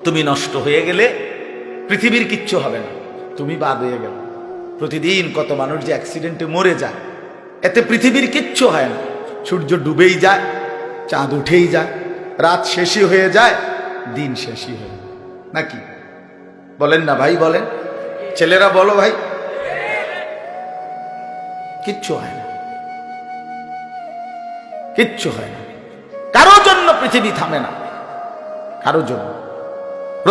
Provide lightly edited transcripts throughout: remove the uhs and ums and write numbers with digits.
তুমি নষ্ট হয়ে গেলে পৃথিবীর কিচ্ছু হবে না, তুমি বাদ হয়ে গেল। প্রতিদিন কত মানুষ যে অ্যাক্সিডেন্টে মরে যায়, এতে পৃথিবীর কিচ্ছু হয় না। সূর্য ডুবেই যায়, চাঁদ উঠেই যায়, রাত শেষই হয়ে যায়, দিন শেষই হয়ে যায়, নাকি বলেন না ভাই? বলেন ছেলেরা, বলো ভাই, কিচ্ছু হয় না, কিচ্ছু হয় না। কারোর জন্য পৃথিবী থামে না, কারোর জন্য।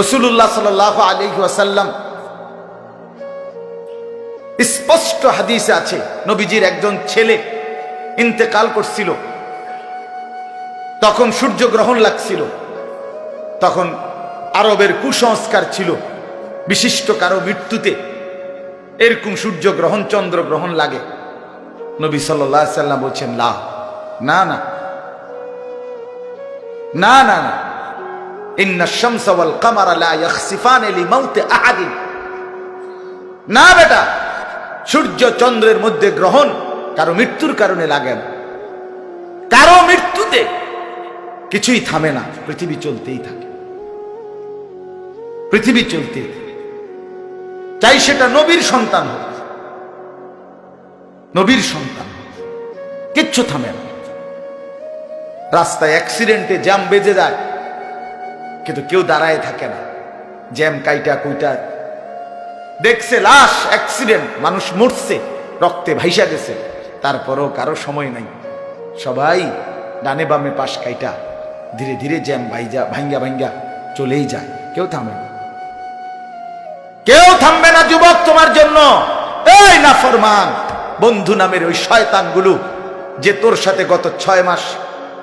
রাসূলুল্লাহ সাল্লাল্লাহু আলাইহি ওয়াসাল্লাম স্পষ্ট হাদিসে আছে, নবীজির একজন ছেলে ইন্তেকাল করছিল, তখন সূর্যগ্রহণ লাগছিল। তখন আরবের কুসংস্কার ছিল, বিশিষ্ট কারো মৃত্যুতে এরকম সূর্যগ্রহণ চন্দ্রগ্রহণ লাগে। নবী সাল্লাল্লাহু আলাইহি ওয়াসাল্লাম বলছেন, না না না না না না, ইন্না শামসা ওয়াল কামারা লা ইয়াখসিফানি লিমাউতি আহাদিন। না বেটা, সূর্য চন্দ্রের মধ্যে গ্রহণ কারো মৃত্যুর কারণে লাগে না। কারো মৃত্যুতে কিছুই থামে না, পৃথিবী চলতেই থাকে, পৃথিবী চলতেই থাকে। চাই সেটা নবীর সন্তান হোক, নবীর সন্তান, কিচ্ছু থামে না। রাস্তায় অ্যাক্সিডেন্টে জ্যাম বেজে যায়, কিন্তু কেউ দাঁড়ায় থাকে না। জ্যাম কাইটা কুইটা দেখছে, লাশ, অ্যাক্সিডেন্ট, মানুষ মরছে, রক্তে ভাইসা গেছে, তারপরও কারো সময় নাই। সবাই ডানে বামে পাশ কাইটা ধীরে ধীরে জ্যাম ভাঙ্গা ভাঙ্গা চলেই যায়, কেউ থামে না, কেউ থামবে না। যুবক, তোমার জন্য এই নাফরমান বন্ধু নামের ওই শয়তানগুলো যে তোর সাথে গত 6 মাস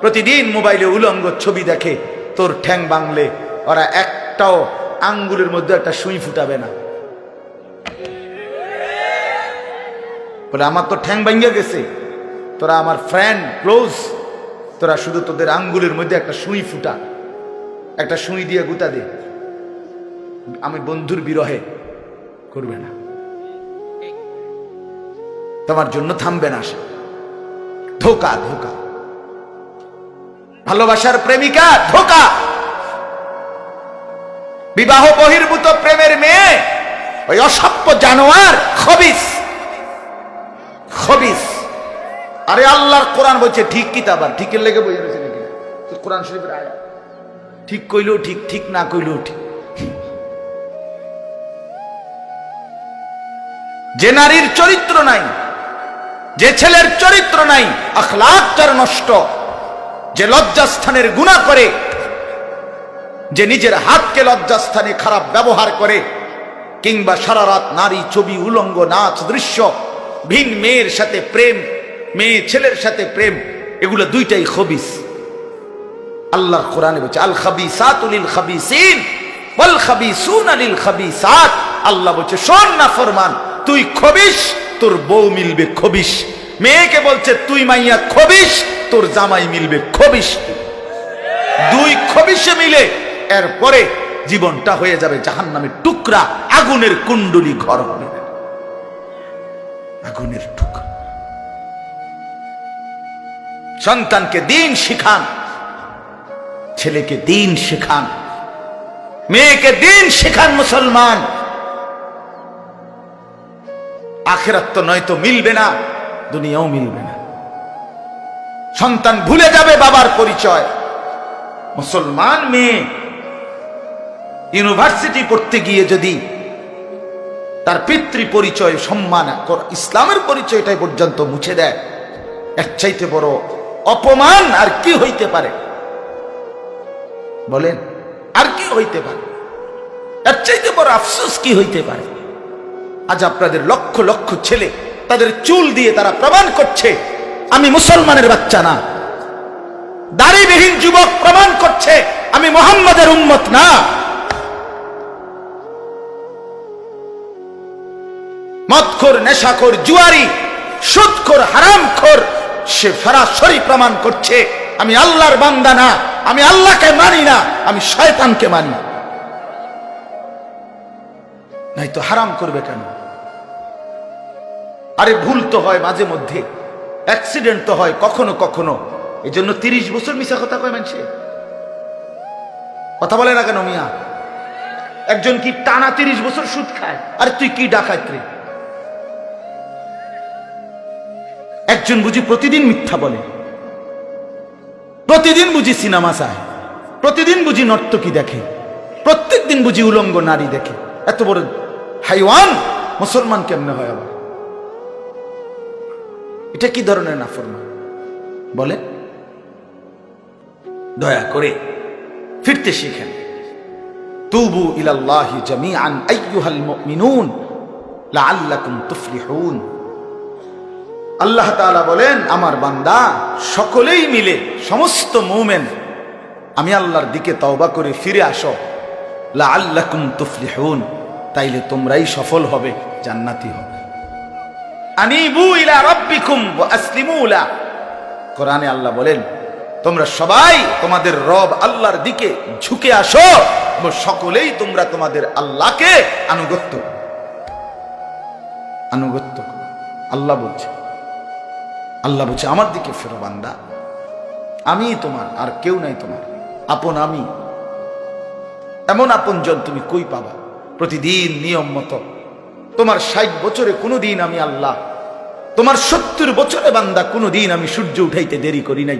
প্রতিদিন মোবাইলে উলঙ্গ ছবি দেখে, তোর ঠ্যাং বাংলে ওরা একটাও আঙ্গুলের মধ্যে একটা সুই ফুটাবে না। বলে আমার তো ঠ্যাং ভাঙ্গা গেছে, তোরা আমার ফ্রেন্ড ক্লোজ, তোরা শুধু তোদের আঙ্গুলের মধ্যে একটা সুই ফুটা, একটা সুই দিয়ে গুতা দে, আমি বন্ধুর বিরহে করবে না, তোমার জন্য থামবে না সে। ধোকা, ধোকা, ভালোবাসার প্রেমিকা ধোকা, বিবাহ বহির্ভূত প্রেমের মেয়ে ওই অসভ্য জানোয়ার, খবিস, খবিস। আরে আল্লাহর কোরআন বলছে ঠিক কিতাব, আর ঠিকের লেগে বইয়া রয়েছে নাকি? কোরআন শরীফের আয়াত, ঠিক কইলেও ঠিক, ঠিক না কইলেও ঠিক। যে নারীর চরিত্র নাই, যে ছেলের চরিত্র নাই, আখলাক যার নষ্ট, যে লজ্জাস্থানের গুনাহ করে, যে নিজের হাতকে লজ্জাস্থানে খারাপ ব্যবহার করে, কিংবা সারা রাত নারী ছবি, উলঙ্গ নাচ দৃশ্য, ভিন মেয়ের সাথে প্রেম, মেয়ে ছেলের সাথে প্রেম, এগুলো দুইটাই খবিস। আল্লাহর কোরআনে বলছে আল খাবিসাতু লিল খাবিসিন ওয়াল খাবিসুনা লিল খাবিসাত। আল্লাহ বলছে শোন না ফরমান, তুই খবিস, তোর বউ মিলবে খবিস। মেয়েকে বলছে তুই মাইয়া খবিস, তোর জামাই মিলবে খবিস। দুই খবিসে মিলে এরপরে জীবনটা হয়ে যাবে জাহান্নামের টুকরা, আগুনের কুণ্ডলী ঘর হবে, আগুনের টুকরা। সন্তানকে দিন শিখান, ছেলেকে দিন শিখান, মেয়েকে দিন শিখান। মুসলমান, আখিরাত তো নয়তো মিলবে না, দুনিয়াও মিলবে না। সন্তান ভুলে যাবে বাবার পরিচয়। মুসলমান মেয়ে ইউনিভার্সিটি পড়তে গিয়ে যদি তার পিতৃ পরিচয়, সম্মান, ইসলামের পরিচয়টাই পর্যন্ত মুছে দেয়, এর চাইতে বড় অপমান আর কি হইতে পারে? বলেন, আর কি হইতে পারে? এর চাইতে বড় আফসোস কি হইতে পারে? আজ আপনাদের লক্ষ লক্ষ ছেলে তাদের চুল দিয়ে তারা প্রমাণ করছে আমি মুসলমানের বাচ্চা না। দাড়িবিহীন যুবক প্রমাণ করছে আমি মুহাম্মাদের উম্মত না। মদখোর, নেশাখোর, জুয়ারি, সুদখোর, হারামখোর, সে সরাসরি প্রমাণ করছে আমি আল্লাহর বান্দা না, আমি আল্লাহকে মানি না, আমি শয়তানকে মানি। নাই তো হারাম করবে কেন? আরে ভুল তো হয় মাঝে মধ্যে, অ্যাক্সিডেন্ট তো হয় কখনো কখনো, এই জন্য 30 বছর মিশা কথা কয় মানুষে। কথা বলে না কেন মিয়া? একজন কি টানা 30 বছর সুদ খায়? আরে তুই কি ডাকাত রে? একজন বুঝি প্রতিদিন মিথ্যা বলে, প্রতিদিন বুঝি সিনেমা চায়, প্রতিদিন বুঝি নর্তকী দেখে, প্রত্যেক দিন বুঝি উলঙ্গ নারী দেখে। এত বড় হাইওয়ান মুসলমান কেমনে হয় আবার? এটা কি ধরনের নাফরমান বলে? দয়া করে ফিরতে শিখেন। তুবু ইলাল্লাহি জামিআন আইয়ুহাল মুমিনুন লাআল্লাকুম তুফলিহুন। আল্লাহ তাআলা বলেন, আমার বান্দা সকলেই মিলে, সমস্ত মুমিন আমি আল্লাহর দিকে তওবা করে ফিরে আসো, লাআল্লাকুম তুফলিহুন, তাইলে তোমরাই সফল হবে, জান্নাতি হবে। আনিবু ইলা রাব্বিকুম ওয়া আসলিমু লা। কোরআনে আল্লাহ বলেন, তোমরা সবাই তোমাদের রব আল্লাহর দিকে ঝুঁকে আসো এবং সকলেই তোমরা তোমাদের আল্লাহকে আনুগত্য। আল্লাহ বলছে, আল্লাহ বলছে আমার দিকে ফেরো বান্দা, আমি তোমার, আর কেউ নাই তোমার আপন। আমি এমন আপনজন তুমি কই পাবা? প্রতিদিন নিয়ম মতো তোমার 60 বছরে কোনোদিন আমি আল্লাহ, তোমার 70 বছরে বান্দা কোনোদিন আমি সূর্য উঠাইতে দেরি করি নাই,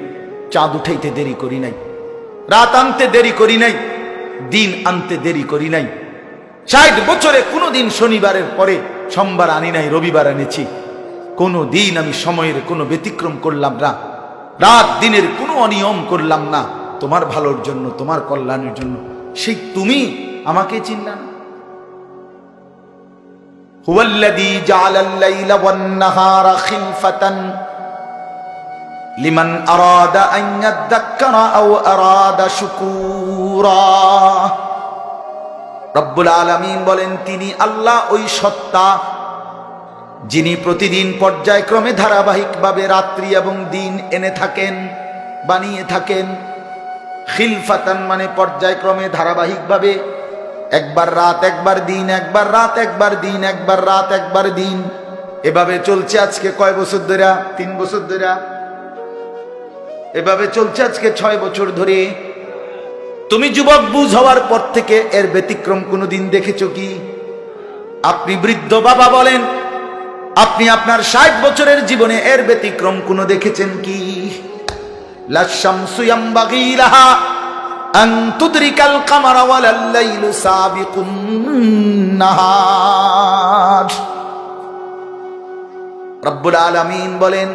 চাঁদ উঠাইতে দেরি করি নাই, রাত আনতে দেরি করি নাই, দিন আনতে দেরি করি নাই। 60 বছরে কোনোদিন শনিবারের পরে সোমবার আনি নাই, রবিবার এনেছি। কোনো দিন আমি সময়ের কোনো ব্যতিক্রম করলাম না, রাত দিনের কোনো অনিয়ম করলাম না, তোমার ভালোর জন্য, তোমার কল্যাণের জন্য। সেই তুমি আমাকে চিনলা না? হুয়াল্লাযী জাআলাল লাইলা ওয়ান নাহারা খিলফাতান লিমান আরাদা আন ইয়াযাক্কারা আও আরাদা শুকুরা। রব্বুল আলামিন বলেন, তিনি আল্লাহ ওই সত্তা যিনি প্রতিদিন পর্যায়ক্রমে ধারাবাহিকভাবে রাত্রি এবং দিন এনে থাকেন, বানিয়ে থাকেন। খিলফাতান মানে পর্যায়ক্রমে ধারাবাহিকভাবে, একবার রাত একবার দিন, একবার রাত একবার দিন, একবার রাত একবার দিন, এভাবে চলছে আজকে কয় বছর ধরে? 3 বছর ধরে। এভাবে চলছে আজকে 6 বছর ধরে। তুমি যুবক বুঝ হওয়ার পর থেকে এর ব্যতিক্রম কোনোদিন দেখেছো কি? আপনি বৃদ্ধ বাবা বলেন, আপনি আপনার 60 বছরের জীবনে এর ব্যতিক্রম কোনো দেখেছেন কি? লাশ-শামসু ইয়ামবাগী লাহা আন তুদরিকাল কামারা ওয়ালাল লাইলু সাবিকুন নাহার। রব্বুল আলামিন বলেন,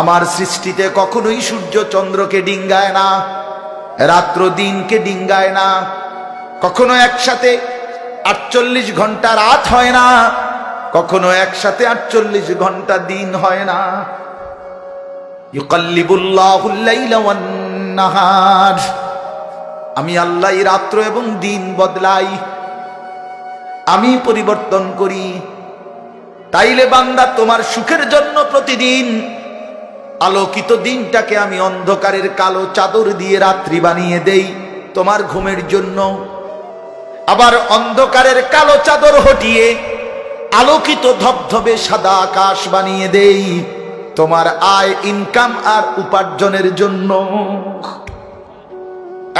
আমার সৃষ্টিতে কখনোই সূর্য চন্দ্রকে ডিঙ্গায় না, রাত্র দিনকে ডিঙ্গায় না, কখনো একসাথে 48 ঘন্টা রাত হয় না, কখনো একসাথে 48 ঘন্টা দিন হয় না। ইউকাল্লিবুল্লাহুল লাইলা ওয়ান নাহার, আমি আল্লাহ রাত্র এবং দিন বদলাই, আমি পরিবর্তন করি। তাইলে বান্দা তোমার সুখের জন্য প্রতিদিন আলোকিত দিনটাকে আমি অন্ধকারের কালো চাদর দিয়ে রাত্রি বানিয়ে দেই তোমার ঘুমের জন্য, আবার অন্ধকারের কালো চাদর হটিয়ে আলোকিত ধবধবে সাদা আকাশ বানিয়ে দেই তোমার আয়, ইনকাম আর উপার্জনের জন্য।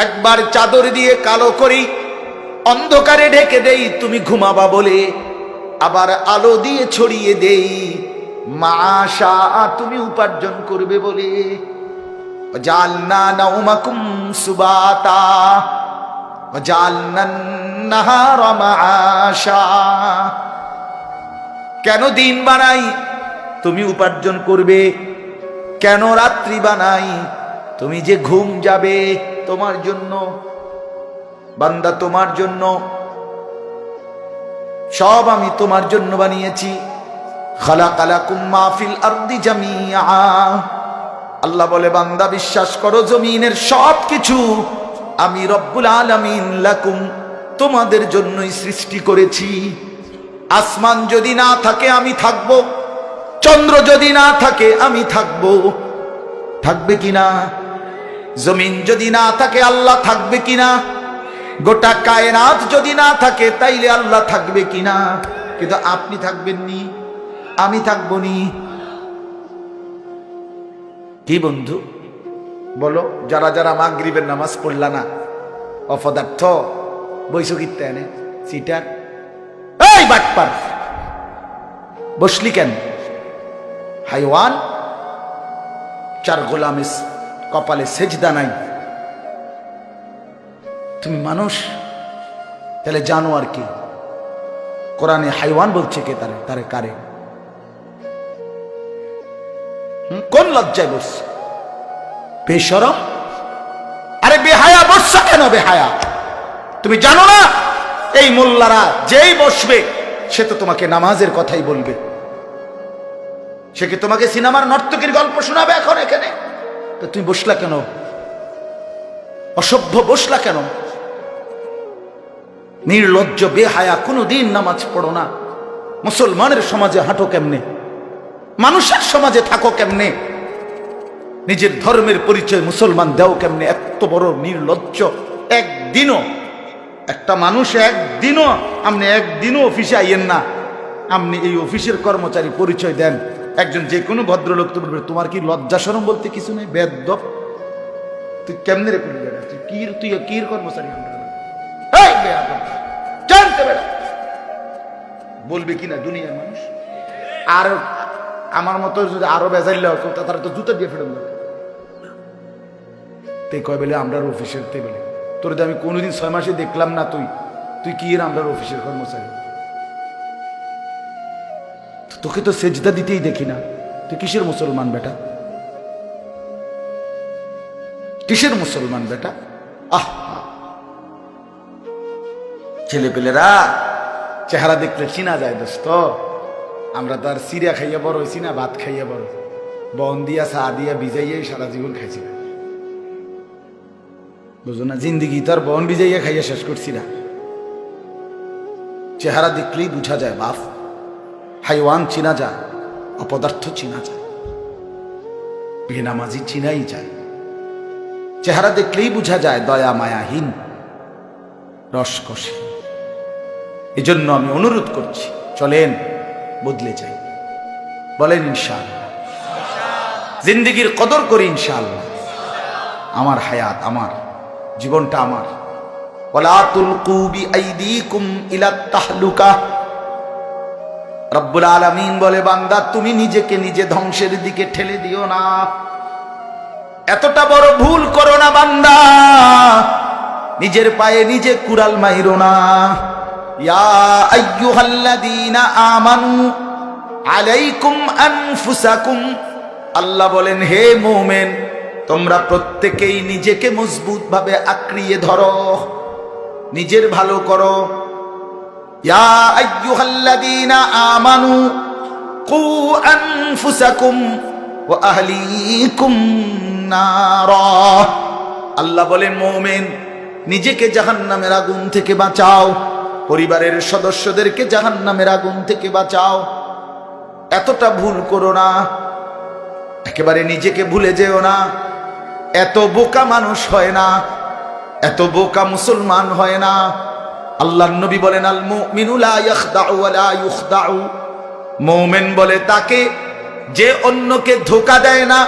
একবার চাদর দিয়ে কালো করি, অন্ধকারে ঢেকে দেই তুমি ঘুমাবা বলে, আবার আলো দিয়ে ছড়িয়ে দেই মাশা তুমি উপার্জন করবে বলে। জাআলনা নাওমাকুম সুবাতা ওয়া জাআলনান নাহারা মাআশা। কেন দিন বানাই? তুমি উপার্জন করবে। কেন রাত্রি বানাই? তুমি যে ঘুম যাবে তোমার জন্য। বান্দা তোমার জন্য, সব আমি তোমার জন্য বানিয়েছি। খালাকালাকুম মা ফিল আরদি জামিআ। আল্লাহ বলে, বান্দা বিশ্বাস করো, জমিনের সব কিছু আমি রব্বুল আলামিন লাকুম তোমাদের জন্যই সৃষ্টি করেছি। আসমান যদি না থাকে আমি থাকব, চন্দ্র যদি না থাকে আমি থাকব, থাকবে কিনা? জমিন যদি না থাকে আল্লাহ থাকবে কিনা? গোটা কায়নাত যদি না থাকে তাইলে আল্লাহ থাকবে কিনা? কিন্তু আপনি থাকবেন নি, আমি থাকবো নি। কি বন্ধু বলো, যারা যারা মাগরিবের নামাজ পড়লা না, অপদার্থ, বইছো কিত্তে এনে সিটার, এই বাটপার বসলি কেন? হাইওয়ান, চার গোলামের কপালে সেজদা নাই, তুমি মানুষ, তাহলে জানোয়ার কি? কোরআনে হাইওয়ান বলছে কে? তারে তারে কারে? কোন লজ্জায় বসছে? বেশরম, আরে বেহায়া বসছা কেন? বেহায়া, তুমি জানো না এই মোল্লারা যেই বসবে সে তো তোমাকে নামাজের কথাই বলবে, সে কি তোমাকে সিনেমার নর্তকীর গল্প শোনাবে এখন এখানে? তো তুমি বসলা কেন? অসভ্য বসলা কেন? নির্লজ্জ বেহায়া, কোনোদিন নামাজ পড়ো না, মুসলমানের সমাজে হাঁটো কেমনে? মানুষের সমাজে থাকো কেমনে? নিজের ধর্মের পরিচয় মুসলমান দেও কেমনে? এত বড় নির্লজ্জ। একদিনও একটা মানুষ আপনি একদিনও অফিসে আইয়েন না, আপনি এই অফিসের কর্মচারী পরিচয় দেন, একজন যে কোনো ভদ্রলোক তো বলবে তোমার কি লজ্জা শরম বলতে কিছু নেই? বেয়াদব, তুই কেমনে রে করবি? তুই কির কর্মচারী? জানতে পারে বলবে কিনা দুনিয়ার মানুষ? আর আমার মতো যদি আরো বেজাইলে তারা তো জুতা দিয়ে ফেরত তে কয় বেলে আমরা অফিসের তে বেলে তোর আমি কোনোদিন 6 মাসে দেখলাম না, তুই কি আমরা অফিসের কর্মচারী? তোকে তো সেজদা দিতেই দেখি না, তুই কিসের মুসলমান বেটা? কিসের মুসলমান বেটা? আহ, ছেলে পেলেরা চেহারা দেখলে চিনা যায় দোস্ত। আমরা তো আর সিরিয়া খাইয়া বড় হয়েছি না, ভাত খাইয়া বড়, বন দিয়া চা দিয়া ভিজাইয়াই সারা জীবন খাইছি না, বুঝো না? জিন্দিগি তো আর বন ভিজাইয়া খাইয়া শেষ করছি না। চেহারা দেখলেই বুঝা যায় বাপ, হাইওয়ান চিনা যায়, অপদার্থ চিনা যায়, বেনামাজি চিনাই যায়। চেহারা দেখলেই বুঝা যায় দয়া মায়াহীন, রসকসী। এজন্য আমি অনুরোধ করছি, চলেন বদলে যাই, বলেন ইনশাআল্লাহ। জিন্দেগির কদর করি ইনশাআল্লাহ। আমার হায়াত আমার, জীবনটা আমার। ওয়ালা তুলকু বিআইদিকুম ইলাত তাহলুকা। রব্বুল আলামিন বলে, বান্দা তুমি নিজেকে নিজে ধ্বংসের দিকে ঠেলে দিও না, এতটা বড় ভুল করো না বান্দা, নিজের পায়ে নিজে কুড়াল মাইরো না। ইয়া আইয়ুহাল্লাযীনা আমানু আলাইকুম আনফুসাকুম, আল্লাহ বলেন হে মুমিন তোমরা প্রত্যেকেই নিজেকে মজবুত ভাবে আঁকড়িয়ে ধরো, নিজের ভালো করো। ইয়া আইয়ুহাল্লাযীনা আমানু কু আনফুসাকুম ওয়া আহলিকুম নারা, আল্লাহ বলেন মুমিন নিজেকে জাহান্নামের আগুন থেকে বাঁচাও, পরিবারের সদস্যদেরকে জাহান্নামের আগুন থেকে বাঁচাও। এতটা ভুল করো না, একেবারে নিজেকে ভুলে যেও না। এত বোকা মানুষ হয় না, এত বোকা মুসলমান হয় না। আল্লাহর নবী বলেন, আল মুমিনু লা ইয়াখদাউ ওয়া লা ইউখদাউ, মুমিন বলে তাকে যে অন্যকে ধোঁকা দেয় না।